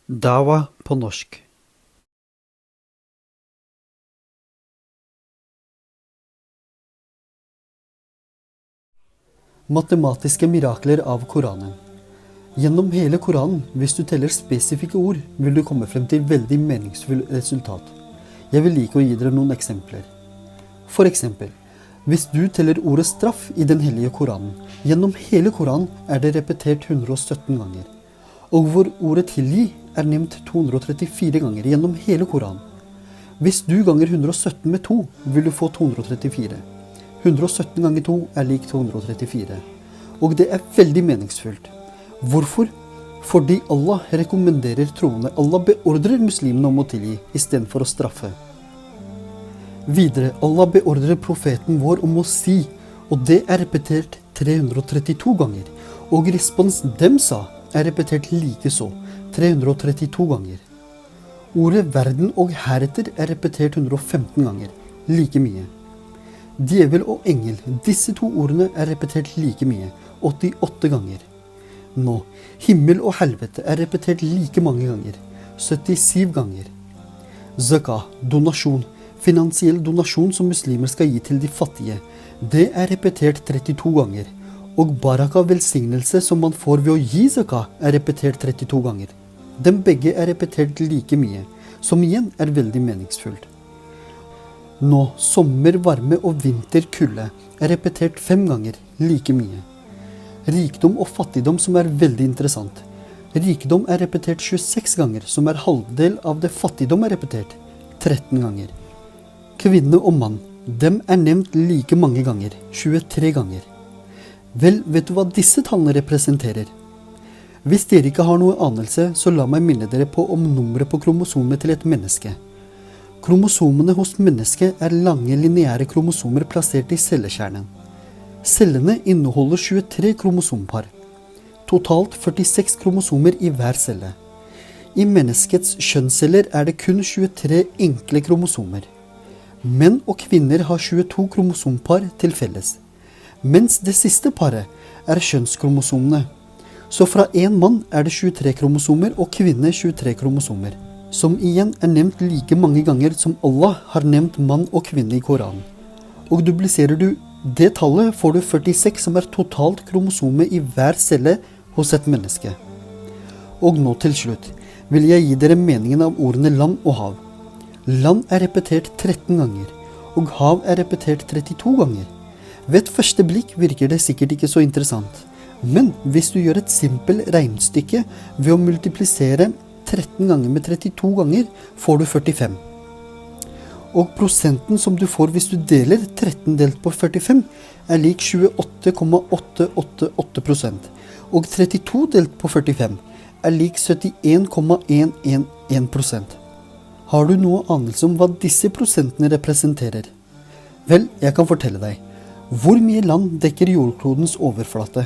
Dawa på norsk. Matematiske mirakler av Koranen. Gjennom hele Koranen, hvis du teller spesifikke ord, vil du komme frem til veldig meningsfull resultat. Jeg vil like å gi dere noen eksempler. For eksempel, hvis du teller ordet straff i den hellige Koranen, gjennom hele Koranen er det repetert 117 ganger. Og hvor ordet tilgi er nevnt 234 ganger gjennom hele Koranen. Hvis du ganger 117 med 2, vil du få 234. 117 ganger 2 er lik 234. Og det er veldig meningsfullt. Hvorfor? Fordi Allah rekommenderer troende. Allah beordrer muslimene om å tilgi, i stedet for å straffe. Videre, Allah beordrer profeten vår om å si, og det er repetert 332 ganger. Og respons dem sa er repetert like så, 332 ganger. Ordet verden og heretter er repetert 115 ganger, like mye. Djevel og engel, disse to ordene er repetert like mye, 88 ganger. Nå, himmel og helvete er repetert like mange ganger, 77 ganger. Zakah, donasjon, finansiell donasjon som muslimer skal gi til de fattige, det er repetert 32 ganger. Og baraka, velsignelse som man får ved å gi zakah, er repetert 32 ganger. Den begge er repetert like mye, som igjen er veldig meningsfullt. Nå, sommer, varme og vinter, kulde er repetert 5 ganger, like mye. Rikdom og fattigdom som er veldig interessant. Rikdom er repetert 26 ganger, som er halvdel av det fattigdom er repetert, 13 ganger. Kvinne og mann, dem er nevnt like mange ganger, 23 ganger. Vel, vet du hva disse tallene representerer? Hvis dere ikke har noe anelse, så la meg minne dere på om nummeret på kromosomet til et menneske. Kromosomene hos mennesket er lange lineære kromosomer plassert i cellekjernen. Cellene inneholder 23 kromosompar. Totalt 46 kromosomer i hver celle. I menneskets kjønnsceller er det kun 23 enkle kromosomer. Menn og kvinner har 22 kromosompar til felles. Mens det siste paret er kjønnskromosomene. Så fra en mann er det 23 kromosomer og kvinne 23 kromosomer, som igjen er nevnt like mange ganger som Allah har nevnt mann og kvinne i Koranen. Og dupliserer du det tallet, får du 46 som er totalt kromosomet i hver celle hos et menneske. Og nå til slutt vil jeg gi dere meningen av ordene land og hav. Land er repetert 13 ganger, og hav er repetert 32 ganger. Ved et første blikk virker det sikkert ikke så interessant, men hvis du gjør et simpelt regnestykke ved å multiplisere 13 ganger med 32 ganger, får du 45. Og prosenten som du får hvis du deler 13 delt på 45 er lik 28,888%, og 32 delt på 45 er lik 71,111%. Har du noe anelse om hva disse prosentene representerer? Vel, jeg kan fortelle deg. Hvor mye land dekker jordklodens overflate?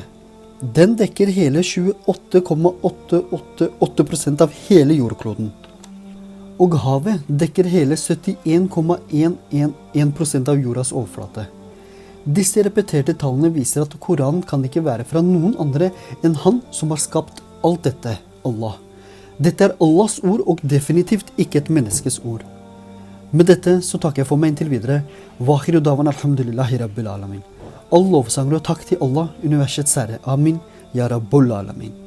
Den dekker hele 28,888% av hele jordkloden. Og havet dekker hele 71,111% av jordas overflate. Disse repeterte tallene viser at Koranen kan ikke være fra noen andre enn han som har skapt alt dette, Allah. Dette er Allahs ord og definitivt ikke et menneskes ord. Med dette så takker jeg for meg inntil videre. Wakhiru dawan alhamdulillahi rabbil alamin. All lovsanger og takk til Allah, universets herre. Amin. Ya rabbul alamin.